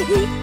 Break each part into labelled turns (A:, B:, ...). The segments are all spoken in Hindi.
A: भागा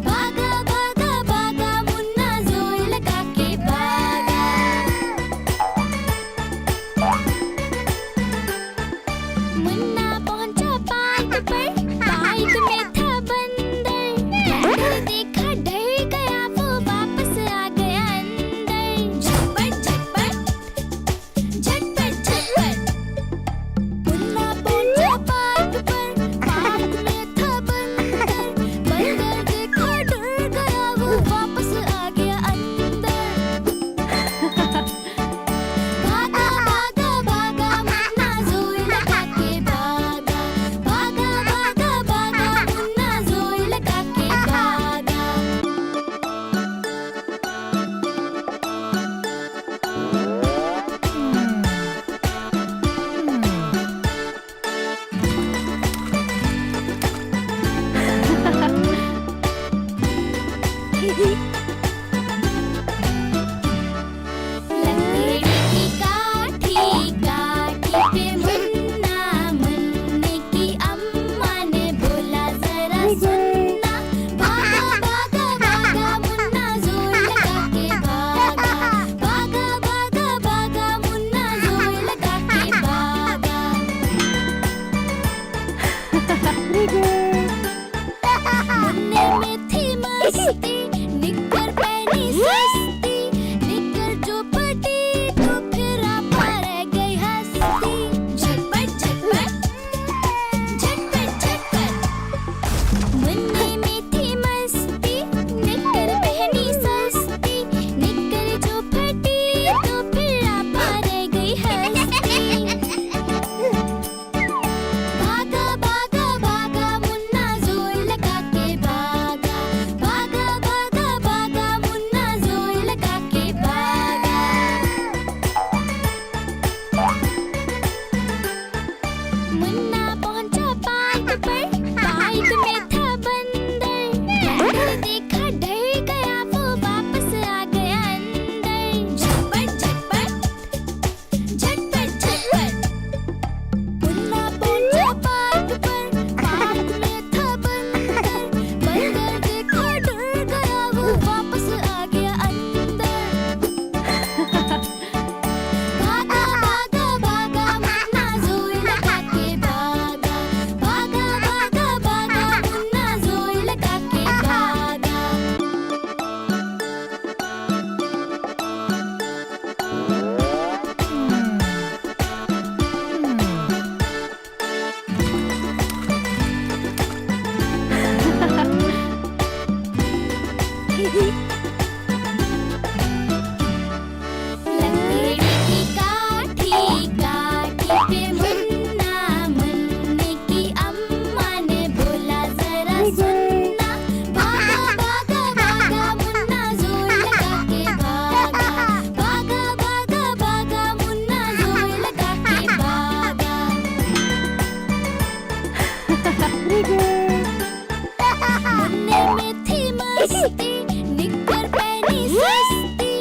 A: भागा लकड़ी की काठी काठी पे मुन्ना मुन्ने की अम्मा ने बोला जरा सुनना। भागा भागा भागा मुन्ना जोर लगा के भागा। भागा भागा भागा मुन्ना जोर लगा के भागा। मुन्ने में थी मस्ती निकर पहनी सस्ती। निकर जो फटी तो फिर आपा रह गई हंसती। झटपट झटपट झटपट झटपट। मुन्ने में थी मस्ती निकर पहनी सस्ती। निकर जो फटी तो फिर आपा रह गई हंसती। भागा भागा भागा मुन्ना जोर लगा के भागा। भागा भागा भागा मुन्ना जोर लगा के भागा। मुन्ना पहुंचा पार्क पर। पार्क में था बंदर। बंदर देखा डर गया वो वापस आ गया अंदर। झटपट झटपट झटपट झटपट। मुन्ना पहुंचा पार्क पर। पार्क में था बंदर। बंदर देखा डर गया वो वापस आ गया अंदर। भागा भागा भागा मुन्ना जोर लगा के भागा। भागा भागा भागा मुन्ना जोर लगा के भागा। लकड़ी की काठी काठी पे मुन्ना मुन्ने की अम्मा ने बोला जरा सुनना। भागा भागा भागा मुन्ना जोर लगा के भागा। भागा भागा भागा मुन्ना जोर लगा के भागा। मुन्ने में थी मस्ती निकर पहनी सस्ती।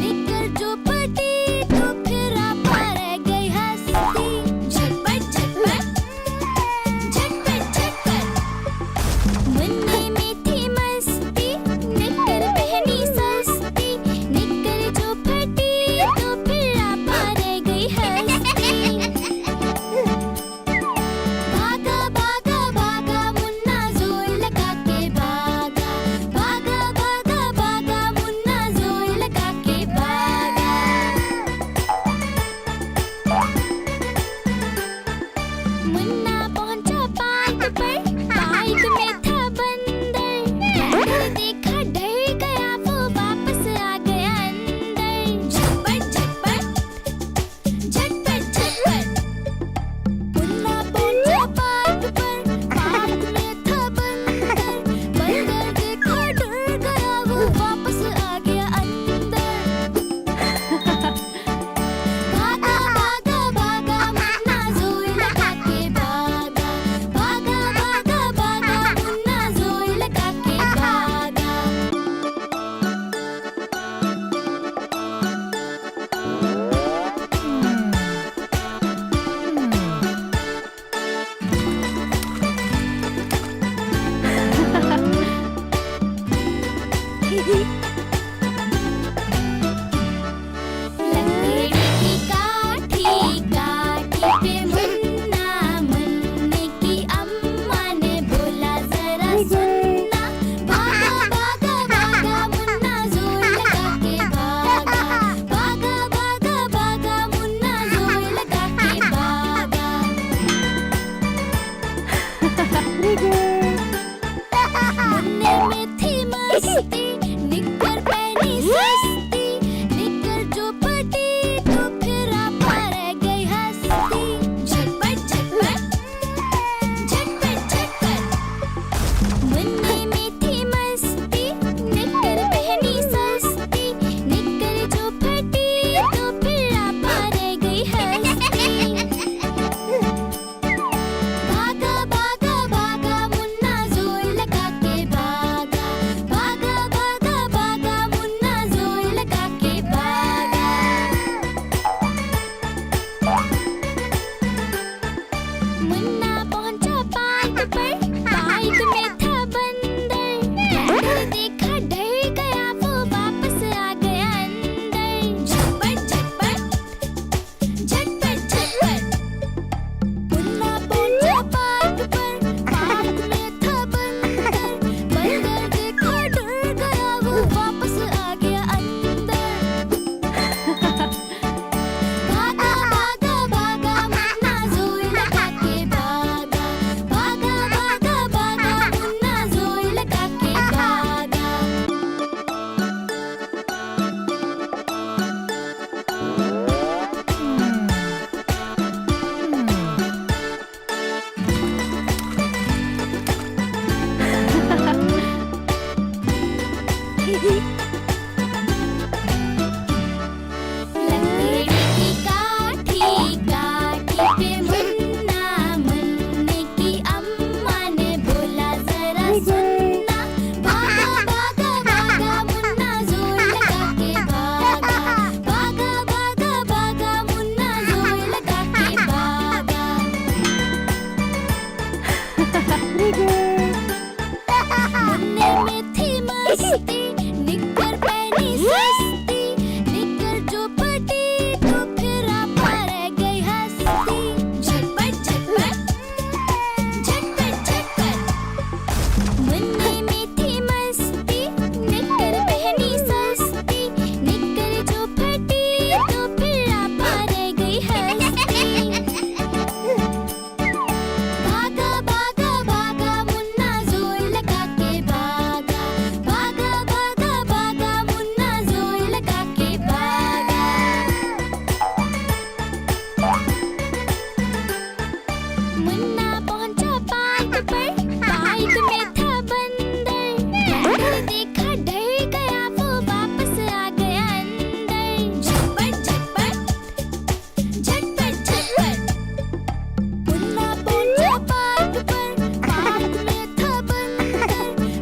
A: निकर जो फटी तो फिर आपा रह गई हंसती। झटपट झटपट झटपट। मुन्ने में थी मस्ती निकर पहनी सस्ती। निकर जो फटी तो फिर आपा रह गई हंसती। भागा भागा भागा मुन्ना जोर लगा के भागा। भागा भागा भागा मुन्ना जोर लगा के भागा। मुन्ना पहुंचा पार्क पर। पार्क में था बंदर। बंदर देखा डर गया वो वापस आ गया अंदर। झटपट झटपट झटपट झटपट। मुन्ना पहुंचा पार्क पर। पार्क में था बंदर। बंदर देखा डर गया वो वापस आ गया अंदर। भागा भागा भागा मुन्ना जोर लगा के भागा। भागा भागा भागा मुन्ना जोर लगा के भागा। लकड़ी की काठी काठी पे मुन्ना मुन्ने की अम्मा ने बोला जरा सुनना। भागा भागा भागा मुन्ना जोर लगा के भागा। भागा भागा भागा मुन्ना जोर लगा के भागा। मुन्ने में थी मस्ती निकर लकड़ी की काठी काठी पे मुन्ना मुन्ने की अम्मा ने बोला जरा सुनना। भागा भागा भागा मुन्ना जोर लगा के भागा। भागा भागा भागा मुन्ना जोर लगा के भागा। मुन्ने में थी मस्ती निक्कर पहनी सस्ती। निक्कर जो फटी तो फिर आपा रह गई हंसती। झटपट झटपट झटपट झटपट मुन्ने में थी मस्ती निक्कर पहनी सस्ती। निक्कर जो फटी तो फिर आपा रह गई हंसती। भागा भागा भागा मुन्ना जोर लगा के भागा। भागा भागा भागा मुन्ना जोर लगा के भागा। मुन्ना पहुंचा पार्क पर, पार्क में था बंदर। बंदर देखा डर गया वो वापस आ गया अंदर। झटपट झटपट झटपट झटपट मुन्ना पहुंचा पार्क पर, पार्क में था बंदर।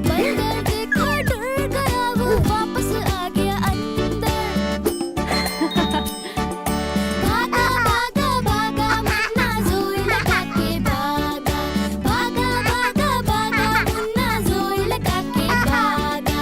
A: बंदर देखा डर गया वो वापस आ गया अंदर। भागा भागा भागा मुन्ना जोर लगा के भागा। भागा भागा भागा मुन्ना जोर लगा के भागा।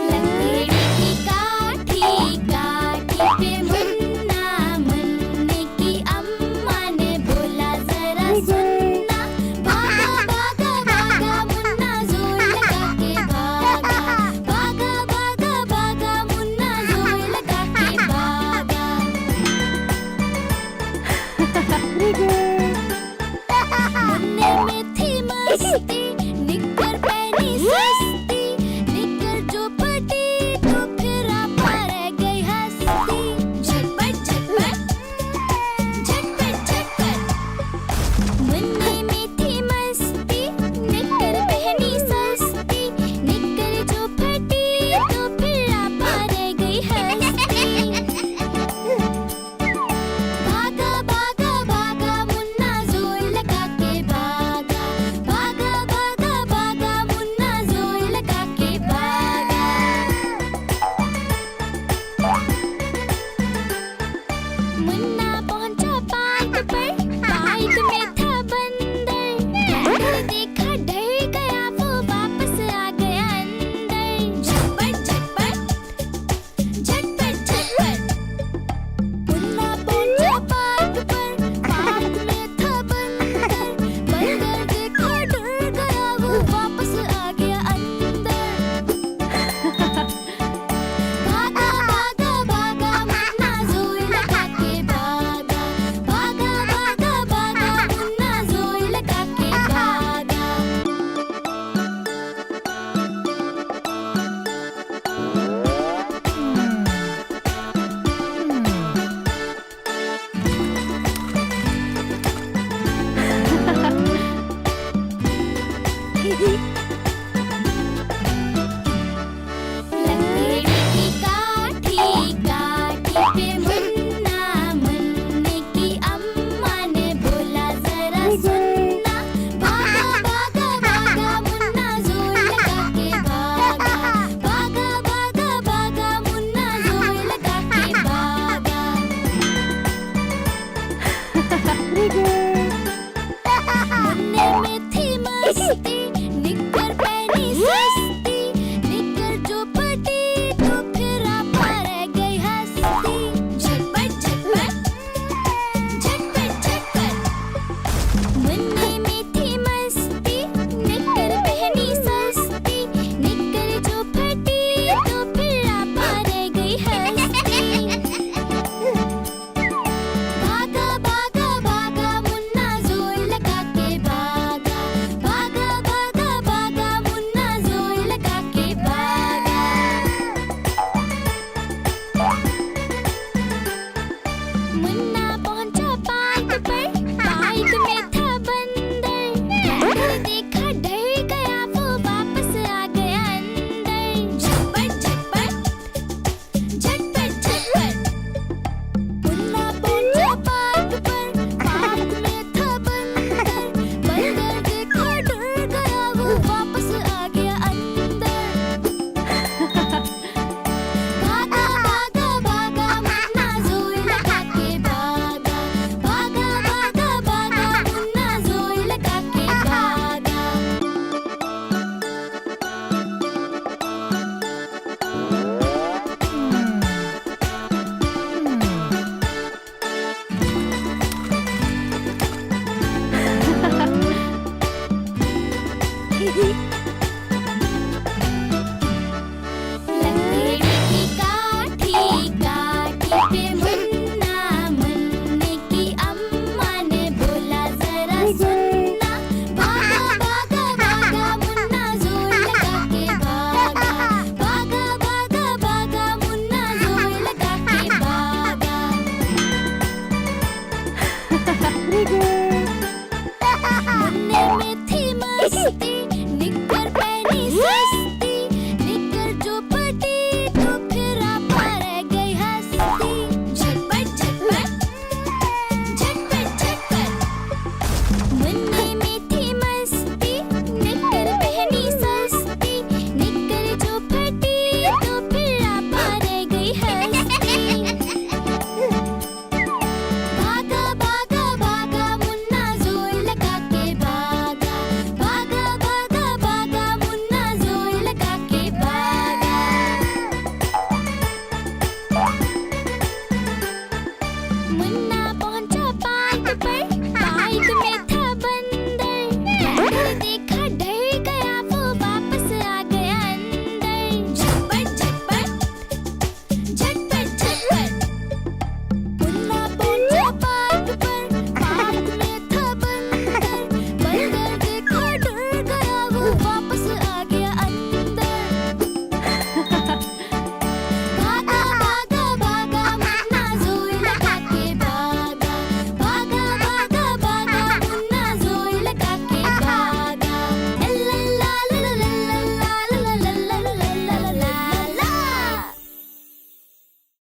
A: लकड़ी की काठी काठी पे मुन्ना मुन्ने की अम्मा ने बोला जरा सुनना। भागा भागा भागा मुन्ना जोर लगा के भागा। भागा भागा भागा मुन्ना जोर लगा के भागा। मुन्ने में थी मस्ती निक्कर पहनी सस्ती। निक्कर जो फटी तो फिर आपा रह गई हंसती। झटपट झटपट झटपट झटपट मुन्ने में थी मस्ती निक्कर पहनी सस्ती। निक्कर जो फटी तो फिर आपा रह गई हंसती। भागा भागा भागा मुन्ना जोर लगा के भागा। भागा भागा भागा मुन्ना जोर लगा के भागा। मुन्ना पहुंचा पार्क पर, पार्क में था बंदर। बंदर देखा डर गया वो वापस आ गया अंदर। झटपट झटपट झटपट झटपट मुन्ना पहुंचा पार्क पर, पार्क में था बंदर। बंदर देखा डर गया वो वापस आ गया अंदर। भागा भागा भागा मुन्ना जोर लगा के भागा। भागा भागा भागा मुन्ना जोर लगा के भागा। लकड़ी की काठी काठी पे मुन्ना मुन्ने की अम्मा ने बोला जरा सुनना। भागा भागा भागा मुन्ना जोर लगा के भागा। भागा भागा भागा मुन्ना जोर लगा के भागा। मुन्ने में थी मस्ती निक्कर पहनी सस्ती। निक्कर जो फटी तो फिर आपा रह गई हंसती। झटपट झटपट झटपट झटपट मुन्ने में थी मस्ती निक्कर पहनी सस्ती। निक्कर जो फटी तो फिर आपा रह गई हंसती। भागा भागा भागा मुन्ना जोर लगा के भागा। भागा भागा है